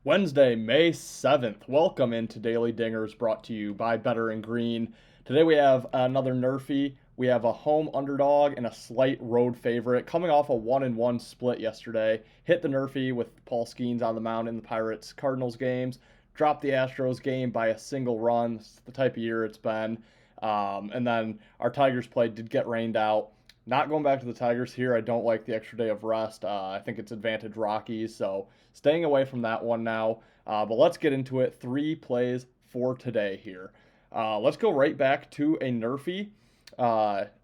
Wednesday, May 7th. Welcome into Daily Dingers brought to you by Better and Green. Today we have another Nerfy. We have a home underdog and a slight road favorite coming off a 1-1 split yesterday. Hit the Nerfy with Paul Skeens on the mound in the Pirates Cardinals games. Dropped the Astros game by a single run. It's the type of year it's been. And then our Tigers play did get rained out. Not going back to the Tigers here. I don't like the extra day of rest. I think it's advantage Rockies, so staying away from that one now. But let's get into it. 3 plays for today here. Let's go right back to a Nerfy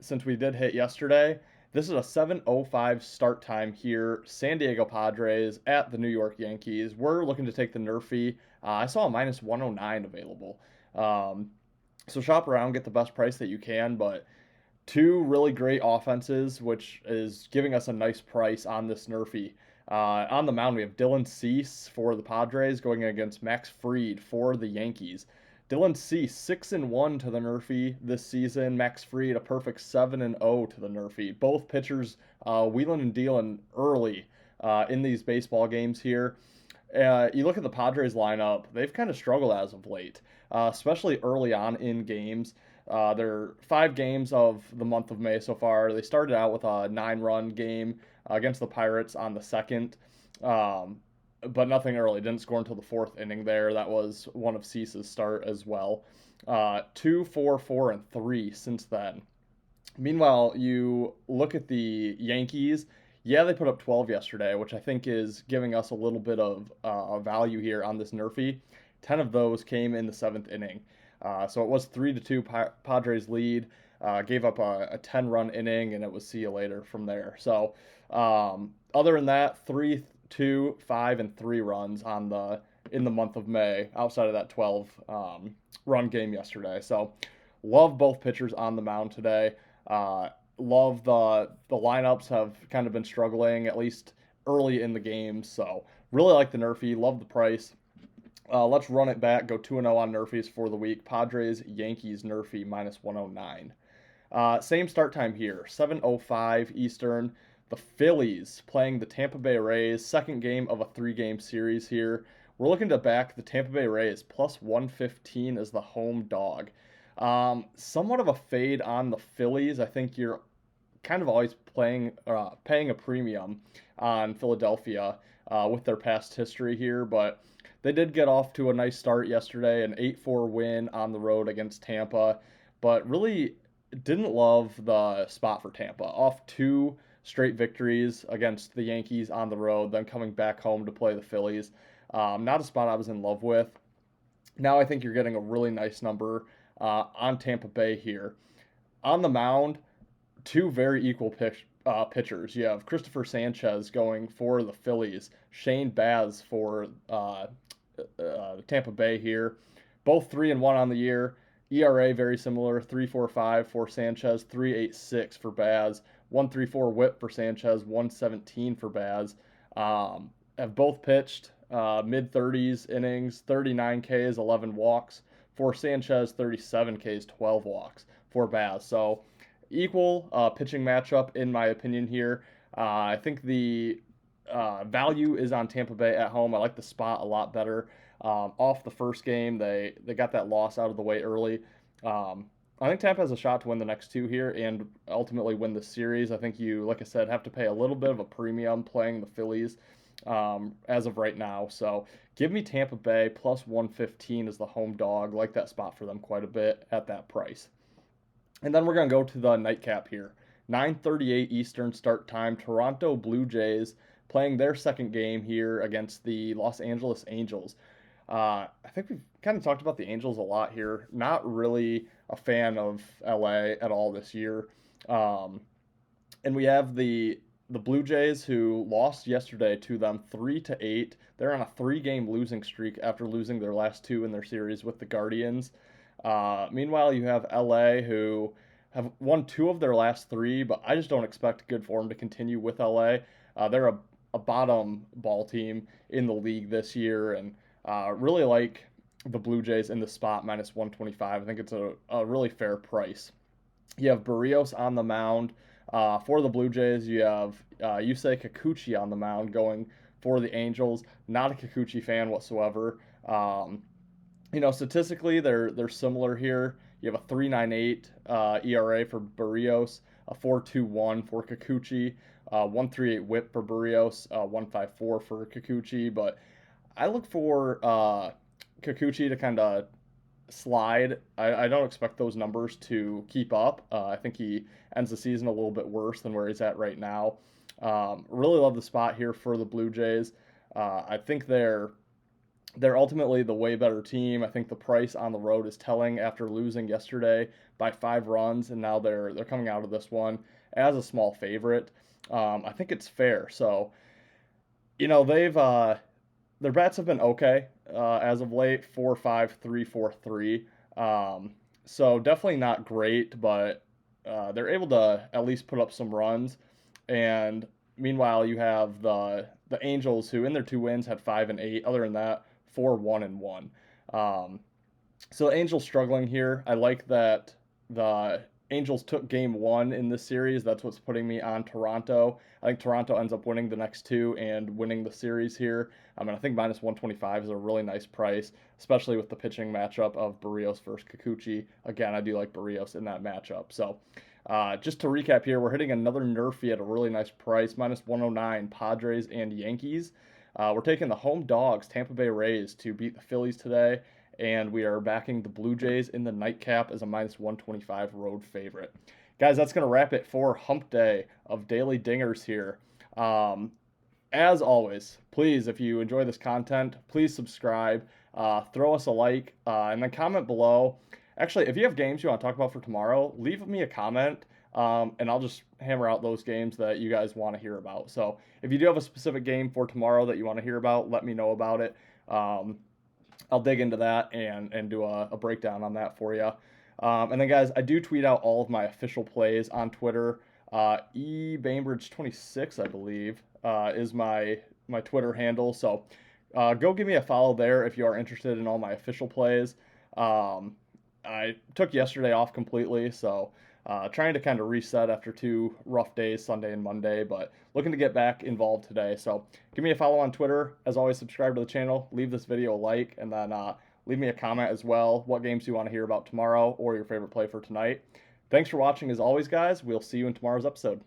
since we did hit yesterday. This is a 7:05 start time here. San Diego Padres at the New York Yankees. We're looking to take the Nerfy. I saw a minus 109 available. So shop around, get the best price that you can, but two really great offenses, which is giving us a nice price on this Nerfy. On the mound, we have Dylan Cease for the Padres going against Max Fried for the Yankees. Dylan Cease 6-1 to the Nerfy this season. Max Fried a perfect 7-0 to the Nerfy. Both pitchers wheeling and dealing early in these baseball games here. You look at the Padres lineup; they've kind of struggled as of late, especially early on in games. They're 5 games of the month of May so far. They started out with a 9-run game against the Pirates on the 2nd, but nothing early. Didn't score until the 4th inning there. That was one of Cease's start as well. 2, 4, 4, and 3 since then. Meanwhile, you look at the Yankees. Yeah, they put up 12 yesterday, which I think is giving us a little bit of value here on this Nerfy. 10 of those came in the 7th inning. So it was 3-2 Padres lead. Gave up a 10-run inning, and it was see you later from there. So other than that, 3, 2, 5, and 3 runs in the month of May outside of that 12 run game yesterday. So love both pitchers on the mound today. Love the lineups have kind of been struggling, at least early in the game. So really like the Nerfy. Love the price. Let's run it back. Go 2-0 on Nerfies for the week. Padres, Yankees, Nerfy, minus 109. Same start time here, 7:05 Eastern. The Phillies playing the Tampa Bay Rays. Second game of a 3-game series here. We're looking to back the Tampa Bay Rays plus 115 as the home dog. Somewhat of a fade on the Phillies. I think you're kind of always paying a premium on Philadelphia with their past history here, but they did get off to a nice start yesterday, an 8-4 win on the road against Tampa, but really didn't love the spot for Tampa. Off 2 straight victories against the Yankees on the road, then coming back home to play the Phillies. Not a spot I was in love with. Now I think you're getting a really nice number on Tampa Bay here. On the mound, 2 very equal pitchers. You have Christopher Sanchez going for the Phillies, Shane Baz for Tampa Bay here. Both 3-1 on the year. ERA very similar, 3.45 for Sanchez, 3.86 for Baz, 1.34 WHIP for Sanchez, 1.17 for Baz. Have both pitched mid-30s innings, 39 Ks, 11 walks. For Sanchez, 37 Ks, 12 walks for Baz. So equal pitching matchup in my opinion here. I think the value is on Tampa Bay at home. I like the spot a lot better. Off the first game, they got that loss out of the way early. I think Tampa has a shot to win the next 2 here and ultimately win the series. I think you, like I said, have to pay a little bit of a premium playing the Phillies as of right now. So give me Tampa Bay plus 115 as the home dog. Like that spot for them quite a bit at that price. And then we're going to go to the nightcap here. 9:38 Eastern start time. Toronto Blue Jays playing their second game here against the Los Angeles Angels. I think we've kind of talked about the Angels a lot here. Not really a fan of LA at all this year. And we have the Blue Jays who lost yesterday to them 3-8. They're on a 3-game losing streak after losing their last 2 in their series with the Guardians. Meanwhile, you have LA who have won 2 of their last 3, but I just don't expect good form to continue with LA. They're a bottom ball team in the league this year, and really like the Blue Jays in the spot minus 125. I think it's a really fair price. You have Barrios on the mound. For the Blue Jays, you have Yusei Kikuchi on the mound going for the Angels. Not a Kikuchi fan whatsoever. Statistically, they're similar here. You have a 3.98 ERA for Barrios, a 4.21 for Kikuchi, 1.38 WHIP for Barrios, 1.54 for Kikuchi. But I look for Kikuchi to kind of slide. I don't expect those numbers to keep up. I think he ends the season a little bit worse than where he's at right now. Really love the spot here for the Blue Jays. I think they're ultimately the way better team. I think the price on the road is telling after losing yesterday by 5 runs, and now they're coming out of this one as a small favorite. I think it's fair. So, they've their bats have been okay as of late, 4.5, 3.43. So definitely not great, but they're able to at least put up some runs. And meanwhile, you have the Angels, who in their 2 wins had 5 and 8. Other than that, 4-1-1. So the Angels struggling here. I like that the Angels took game 1 in this series. That's what's putting me on Toronto. I think Toronto ends up winning the next 2 and winning the series here. I think minus 125 is a really nice price, especially with the pitching matchup of Barrios versus Kikuchi. Again, I do like Barrios in that matchup. So just to recap here, we're hitting another Nerfy at a really nice price, minus 109, Padres and Yankees. We're taking the home dogs, Tampa Bay Rays, to beat the Phillies today, and we are backing the Blue Jays in the nightcap as a minus 125 road favorite. Guys, that's going to wrap it for Hump Day of Daily Dingers here. As always, please, if you enjoy this content, please subscribe, throw us a like, and then comment below. Actually, if you have games you want to talk about for tomorrow, leave me a comment, and I'll just hammer out those games that you guys want to hear about. So if you do have a specific game for tomorrow that you want to hear about, let me know about it. I'll dig into that and do a breakdown on that for you. And then, guys, I do tweet out all of my official plays on Twitter. eBainbridge26, I believe, is my Twitter handle. So go give me a follow there if you are interested in all my official plays. I took yesterday off completely, so trying to kind of reset after 2 rough days, Sunday and Monday, but looking to get back involved today. So give me a follow on Twitter. As always, subscribe to the channel, leave this video a like, and then leave me a comment as well, what games you want to hear about tomorrow or your favorite play for tonight. Thanks for watching as always, guys. We'll see you in tomorrow's episode.